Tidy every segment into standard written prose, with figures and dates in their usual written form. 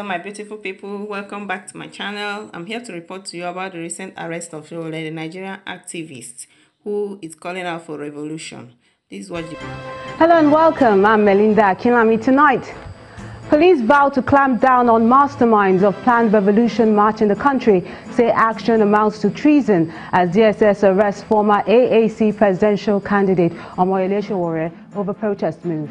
Hello, my beautiful people. Welcome back to my channel. I'm here to report to you about the recent arrest of Sowore, the Nigerian activist who is calling out for revolution. This is what you... Hello and welcome. I'm Melinda Akinlami. Tonight, police vow to clamp down on masterminds of planned revolution march in the country, say action amounts to treason as DSS arrests former AAC presidential candidate Omoyele Sowore over protest move.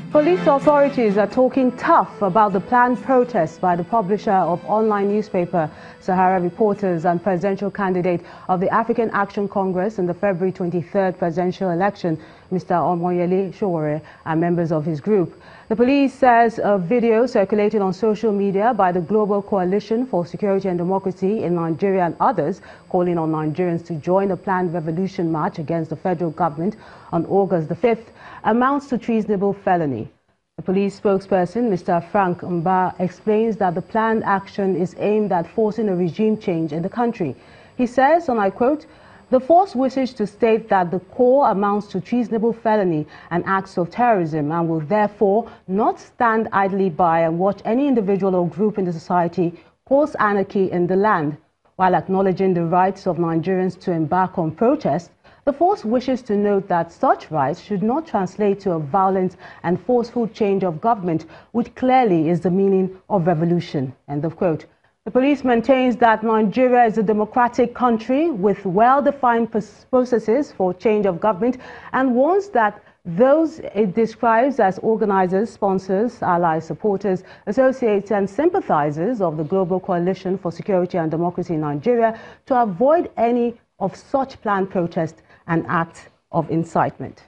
Police authorities are talking tough about the planned protest by the publisher of online newspaper Sahara Reporters and presidential candidate of the African Action Congress in the February 23rd presidential election, Mr. Omoyele Sowore, and members of his group. The police says a video circulated on social media by the Global Coalition for Security and Democracy in Nigeria and others calling on Nigerians to join the planned revolution march against the federal government on August the 5th amounts to treasonable felony. The police spokesperson, Mr. Frank Mba, explains that the planned action is aimed at forcing a regime change in the country. He says, and I quote, "The force wishes to state that the core amounts to treasonable felony and acts of terrorism and will therefore not stand idly by and watch any individual or group in the society cause anarchy in the land. While acknowledging the rights of Nigerians to embark on protest, the force wishes to note that such rights should not translate to a violent and forceful change of government, which clearly is the meaning of revolution." End of quote. The police maintains that Nigeria is a democratic country with well-defined processes for change of government and warns that those it describes as organizers, sponsors, allies, supporters, associates and sympathizers of the Global Coalition for Security and Democracy in Nigeria to avoid any of such planned protests and acts of incitement.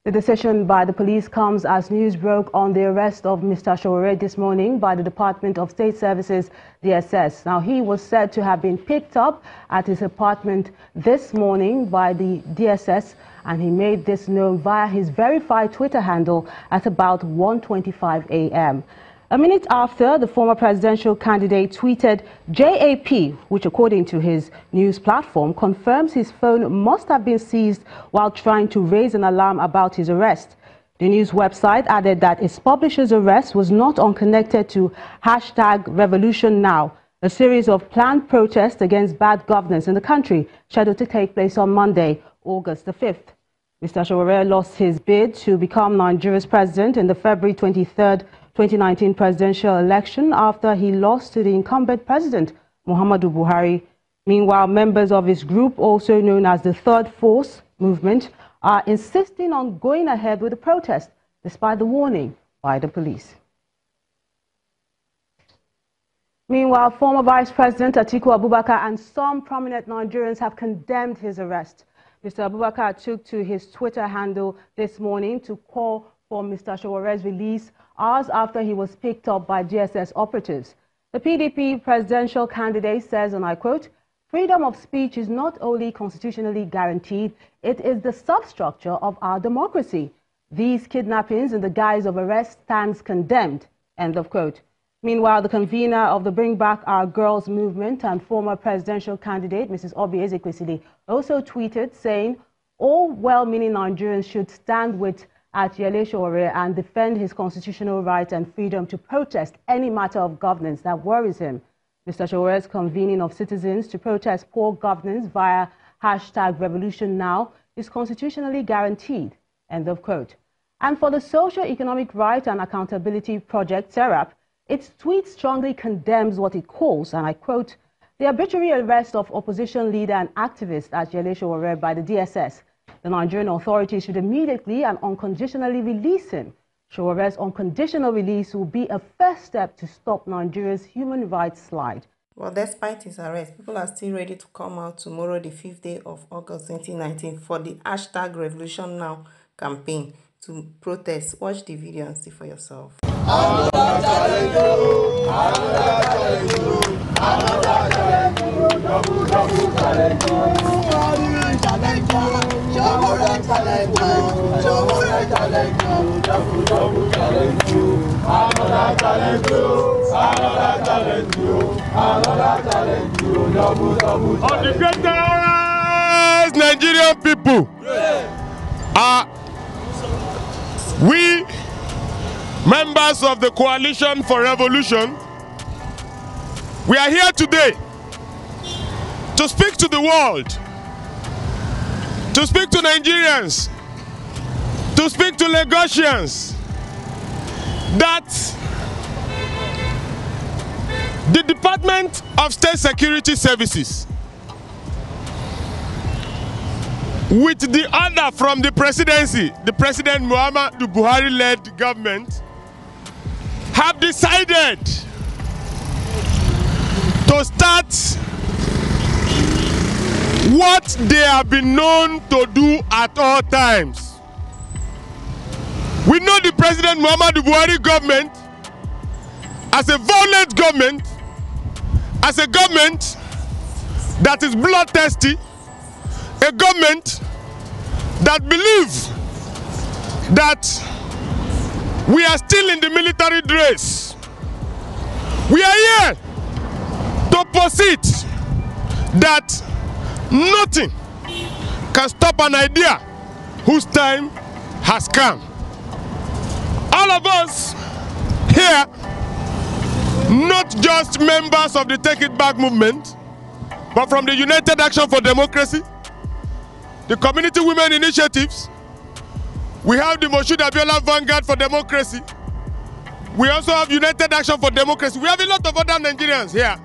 The decision by the police comes as news broke on the arrest of Mr. Sowore this morning by the Department of State Services, DSS. Now, he was said to have been picked up at his apartment this morning by the DSS, and he made this known via his verified Twitter handle at about 1:25 a.m. A minute after, the former presidential candidate tweeted JAP, which according to his news platform confirms his phone must have been seized while trying to raise an alarm about his arrest. The news website added that its publisher's arrest was not unconnected to #RevolutionNow, a series of planned protests against bad governance in the country scheduled to take place on Monday, August the 5th. Mr. Sowore lost his bid to become Nigeria's president in the February 23rd 2019 presidential election after he lost to the incumbent president, Muhammadu Buhari. Meanwhile, members of his group, also known as the Third Force Movement, are insisting on going ahead with the protest, despite the warning by the police. Meanwhile, former Vice President Atiku Abubakar and some prominent Nigerians have condemned his arrest. Mr. Abubakar took to his Twitter handle this morning to call for Mr. Sowore's release hours after he was picked up by DSS operatives. The PDP presidential candidate says, and I quote, "Freedom of speech is not only constitutionally guaranteed, it is the substructure of our democracy. These kidnappings in the guise of arrest stands condemned." End of quote. Meanwhile, the convener of the Bring Back Our Girls movement and former presidential candidate, Mrs. Oby Ezekwesili, also tweeted saying, "All well-meaning Nigerians should stand with Omoyele Sowore and defend his constitutional right and freedom to protest any matter of governance that worries him." Mr. Sowore's convening of citizens to protest poor governance via #RevolutionNow is constitutionally guaranteed. End of quote. And for the Socio-Economic Right and Accountability Project, SERAP, its tweet strongly condemns what it calls, and I quote, "the arbitrary arrest of opposition leader and activist Omoyele Sowore by the DSS. The Nigerian authorities should immediately and unconditionally release him. Sowore's unconditional release will be a first step to stop Nigeria's human rights slide." Well, despite his arrest, people are still ready to come out tomorrow, the 5th day of August 2019, for the #RevolutionNow campaign to protest. Watch the video and see for yourself. Of the greatest Nigerian people, we members of the Coalition for Revolution, we are here today to speak to the world, to speak to Nigerians, to speak to Lagosians, that the Department of State Security Services, with the order from the presidency, the President Muhammadu Buhari-led government, have decided to start what they have been known to do at all times. We know the President Muhammadu Buhari government as a violent government, as a government that is bloodthirsty, a government that believes that we are still in the military race. We are here to posit that nothing can stop an idea whose time has come. All of us here, not just members of the Take It Back movement, but from the United Action for Democracy, the Community Women Initiatives, we have the Moshood Abiola Vanguard for Democracy, we also have United Action for Democracy, we have a lot of other Nigerians here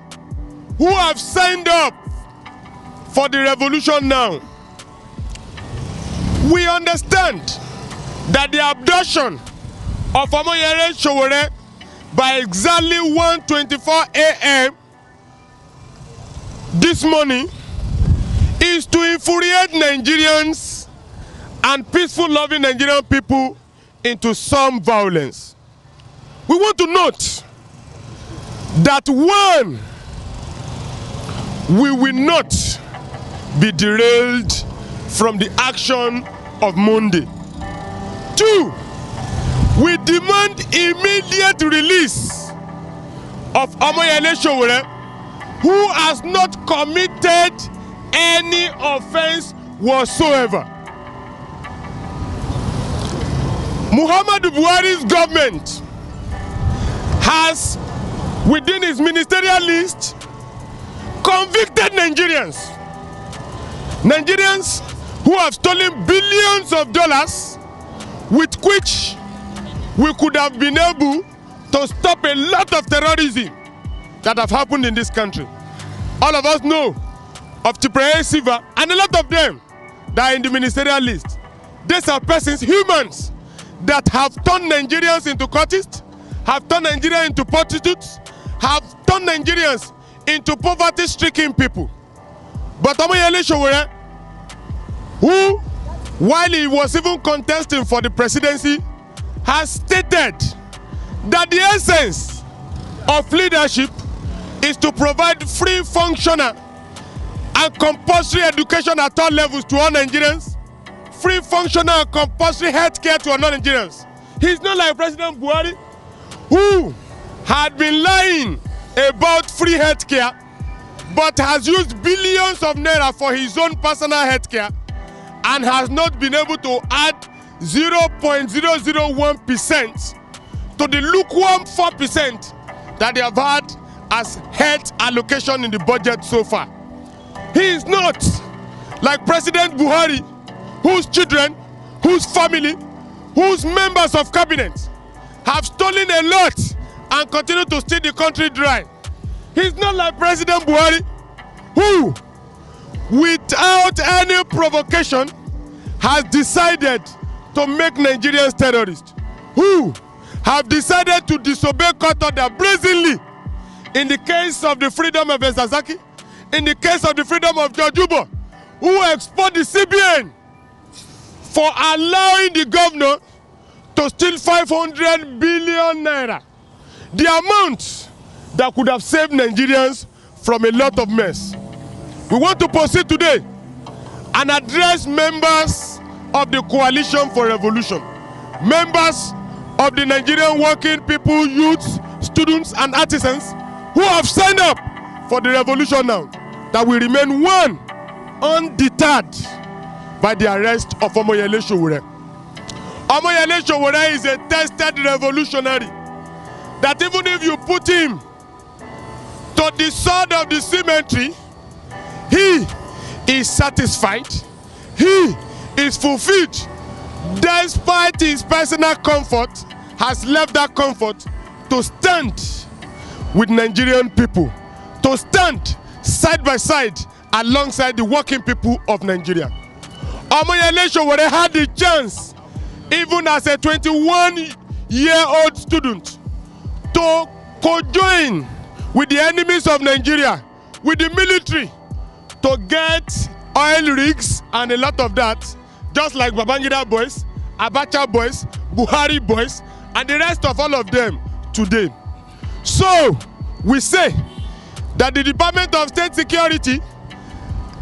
who have signed up for the revolution now. We understand that the abduction of Omoyele Sowore by exactly 1:24 a.m. this morning is to infuriate Nigerians and peaceful loving Nigerian people into some violence. We want to note that one, we will not be derailed from the action of Monday. Two, we demand immediate release of Omoyele Sowore, who has not committed any offense whatsoever. Muhammadu Buhari's government has, within his ministerial list, convicted Nigerians who have stolen billions of dollars, with which we could have been able to stop a lot of terrorism that have happened in this country. All of us know of Tipraye Siva and a lot of them that are in the ministerial list. These are persons, humans, that have turned Nigerians into cultists, have turned Nigerians into prostitutes, have turned Nigerians into poverty-stricken people. But Omoyele Sowore, who, while he was even contesting for the presidency, has stated that the essence of leadership is to provide free, functional, and compulsory education at all levels to all Nigerians, free, functional, and compulsory health care to all Nigerians. He's not like President Buhari, who had been lying about free health care, but has used billions of naira for his own personal health care and has not been able to add 0.001% to the lukewarm 4% that they have had as health allocation in the budget so far. He is not like President Buhari, whose children, whose family, whose members of cabinet have stolen a lot and continue to steal the country dry. He's not like President Buhari, who, without any provocation, has decided to make Nigerians terrorists, who have decided to disobey court order brazenly in the case of the freedom of Ezazaki, in the case of the freedom of George Ubo, who exposed the CBN for allowing the governor to steal 500 billion naira, the amount that could have saved Nigerians from a lot of mess. We want to proceed today and address members of the Coalition for Revolution, members of the Nigerian working people, youths, students, and artisans who have signed up for the revolution now, that will remain one, undeterred by the arrest of Omoyele Sowore. Omoyele Sowore is a tested revolutionary. That even if you put him to the sword of the cemetery, he is satisfied, he is fulfilled, despite his personal comfort, has left that comfort to stand with Nigerian people, to stand side by side alongside the working people of Nigeria. Omoyele Sowore had the chance, even as a 21-year-old student, to co-join with the enemies of Nigeria, with the military, to get oil rigs and a lot of that, just like Babangida boys, Abacha boys, Buhari boys, and the rest of all of them today. So, we say that the Department of State Security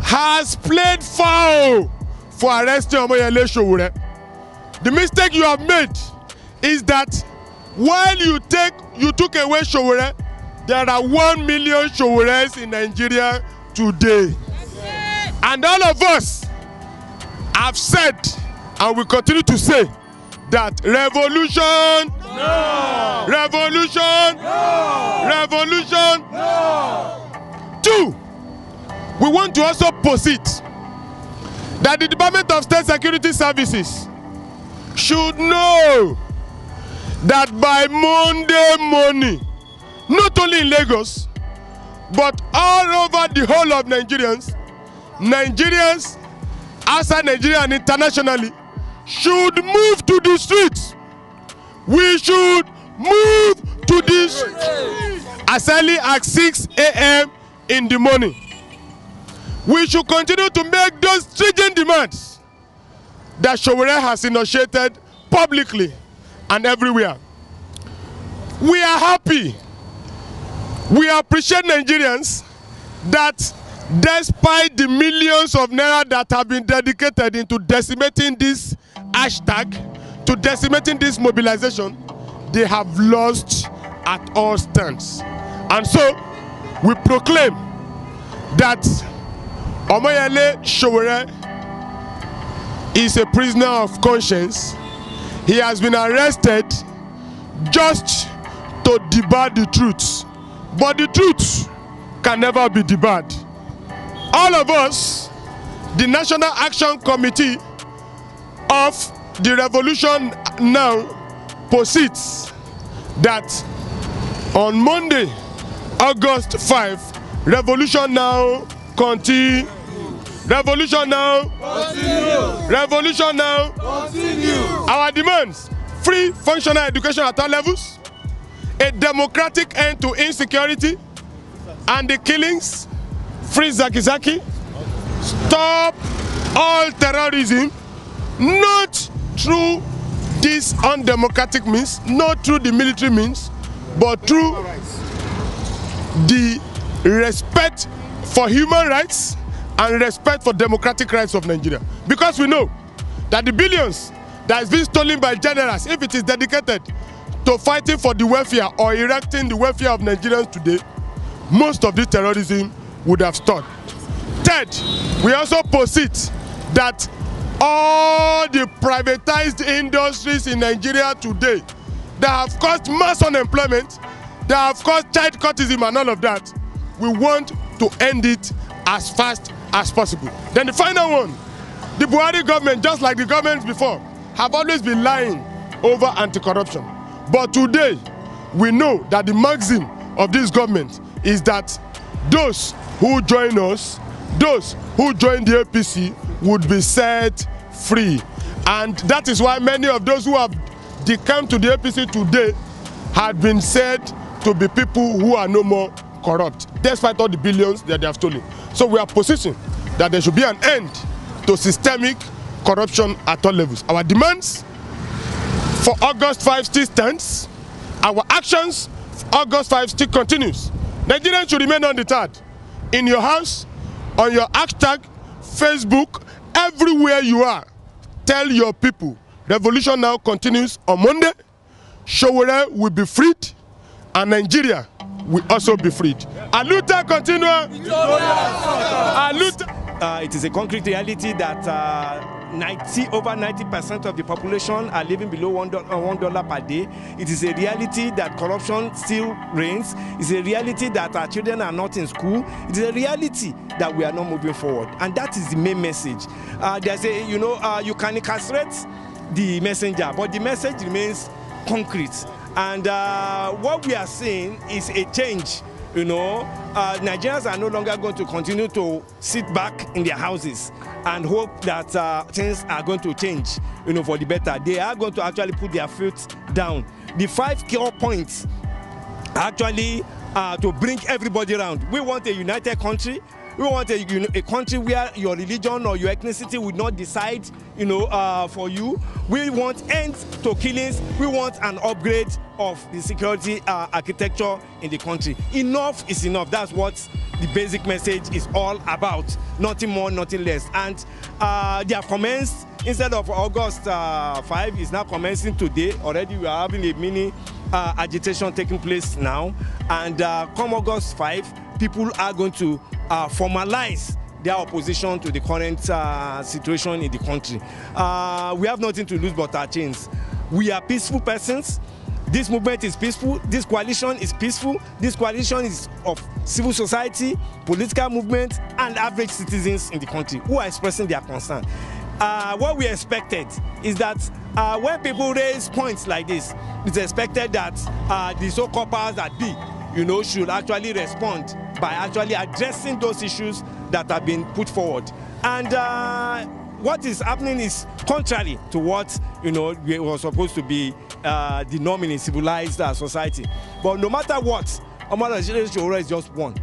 has played foul for arresting Omoyele Sowore. The mistake you have made is that while you took away Sowore, there are 1 million Sowores in Nigeria today. And all of us have said, and we continue to say, that revolution, no! Revolution, no! Revolution, no! 2, we want to also posit that the Department of State Security Services should know that by Monday morning, not only in Lagos, but all over the whole of Nigerians outside Nigeria and internationally should move to the streets. We should move to the streets as early as 6 a.m. in the morning. We should continue to make those stringent demands that Sowore has initiated publicly and everywhere. We are happy. We appreciate Nigerians that despite the millions of naira that have been dedicated into decimating this hashtag, to decimating this mobilization, they have lost at all stands. And so we proclaim that Omoyele Sowore is a prisoner of conscience. He has been arrested just to debar the truth. But the truth can never be debarred. All of us, the National Action Committee of the Revolution Now, posits that on Monday, August 5, Revolution Now continue. Revolution Now continue. Revolution Now continue. Our demands: free functional education at all levels, a democratic end to insecurity and the killings, free Zaki Zaki, stop all terrorism, not through these undemocratic means, not through the military means, but through the respect for human rights and respect for democratic rights of Nigeria. Because we know that the billions that is being stolen by generals, if it is dedicated to fighting for the welfare or erecting the welfare of Nigerians today, most of the terrorism would have stopped. Third, we also posit that all the privatized industries in Nigeria today that have caused mass unemployment, that have caused child courtism and all of that, we want to end it as fast as possible. Then the final one, the Buhari government, just like the governments before, have always been lying over anti-corruption. But today, we know that the maxim of this government is that those who join us, those who join the APC would be set free. And that is why many of those who have decamped to the APC today had been said to be people who are no more corrupt, despite all the billions that they have stolen. So we are positioning that there should be an end to systemic corruption at all levels. Our demands for August 5 still stands. Our actions for August 5 still continues. Nigerians should remain undeterred. In your house, on your hashtag, Facebook, everywhere you are, tell your people, Revolution Now continues on Monday. Sowore will be freed, and Nigeria will also be freed. Aluta continua. Aluta. It is a concrete reality that over 90% of the population are living below $1 per day. It is a reality that corruption still reigns. It's a reality that our children are not in school. It is a reality that we are not moving forward. And that is the main message. There's a, you can incarcerate the messenger, but the message remains concrete. And what we are seeing is a change. Nigerians are no longer going to continue to sit back in their houses and hope that things are going to change, for the better. They are going to actually put their feet down. The 5 core points actually to bring everybody around. We want a united country. We want a country where your religion or your ethnicity will not decide, for you. We want ends to killings. We want an upgrade of the security architecture in the country. Enough is enough. That's what the basic message is all about. Nothing more, nothing less. And they have commenced, instead of August 5, is now commencing today. Already we are having a mini agitation taking place now. And come August 5, people are going to formalize their opposition to the current situation in the country. We have nothing to lose but our chains. We are peaceful persons. This movement is peaceful. This coalition is peaceful. This coalition is of civil society, political movement, and average citizens in the country who are expressing their concern. What we expected is that when people raise points like this, it's expected that the so-called powers that be, should actually respond by actually addressing those issues that have been put forward. And what is happening is contrary to what we were supposed to be the norm in a civilized society. But no matter what, Omar Showore is just one.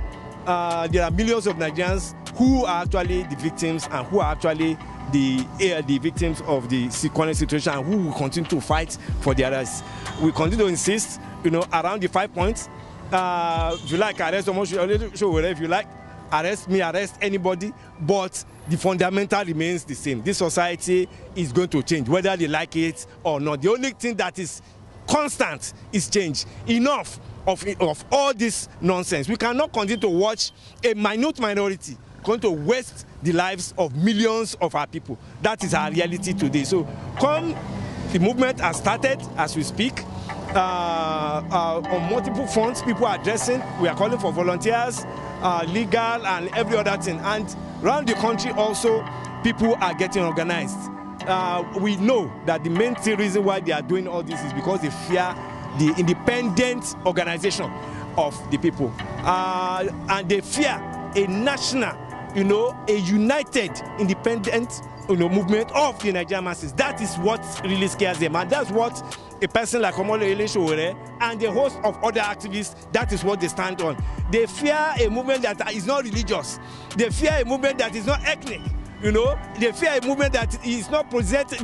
There are millions of Nigerians who are actually the victims and who are actually the victims of the current situation, and who will continue to fight for their rights. We continue to insist, around the 5 points. If you like, arrest Omar Showore. If you like, arrest me, arrest anybody, but the fundamental remains the same. This society is going to change, whether they like it or not. The only thing that is constant is change. Enough of all this nonsense. We cannot continue to watch a minute minority going to waste the lives of millions of our people. That is our reality today. So the movement has started as we speak. On multiple fronts, people are addressing. We are calling for volunteers, legal and every other thing. And around the country also, people are getting organized. We know that the main reason why they are doing all this is because they fear the independent organization of the people. And they fear a national, a united, independent movement of the Nigerian masses. That is what really scares them. And that's what a person like Omar Showore and a host of other activists, that is what they stand on. They fear a movement that is not religious. They fear a movement that is not ethnic. They fear a movement that is not presenting,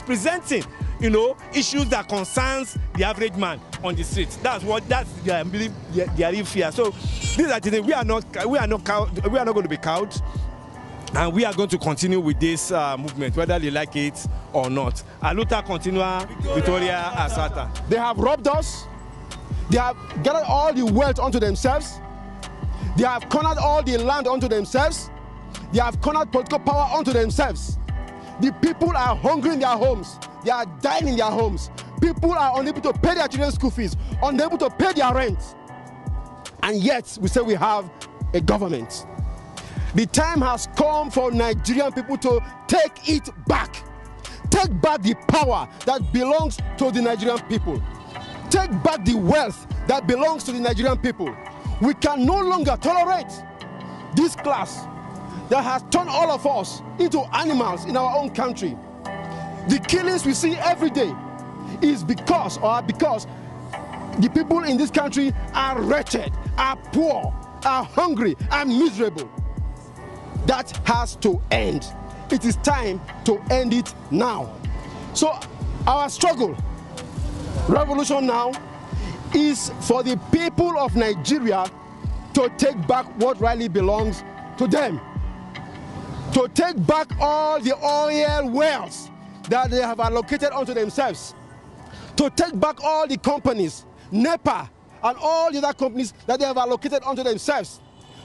presenting, issues that concerns the average man on the street. That's their real fear. So these are the things. We are not going to be cowed. And we are going to continue with this movement, whether they like it or not. Aluta continua, Victoria Asata. They have robbed us. They have gathered all the wealth onto themselves. They have cornered all the land onto themselves. They have cornered political power onto themselves. The people are hungry in their homes. They are dying in their homes. People are unable to pay their children's school fees, unable to pay their rent. And yet, we say we have a government. The time has come for Nigerian people to take it back. Take back the power that belongs to the Nigerian people. Take back the wealth that belongs to the Nigerian people. We can no longer tolerate this class that has turned all of us into animals in our own country. The killings we see every day is because the people in this country are wretched, are poor, are hungry, are miserable. That has to end. It is time to end it now. So our struggle, revolution now, is for the people of Nigeria to take back what rightly belongs to them. To take back all the oil wells that they have allocated onto themselves. To take back all the companies, NEPA and all the other companies that they have allocated onto themselves.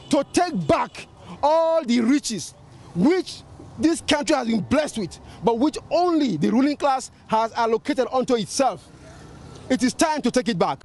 To take back all the riches which this country has been blessed with, but which only the ruling class has allocated unto itself. It is time to take it back.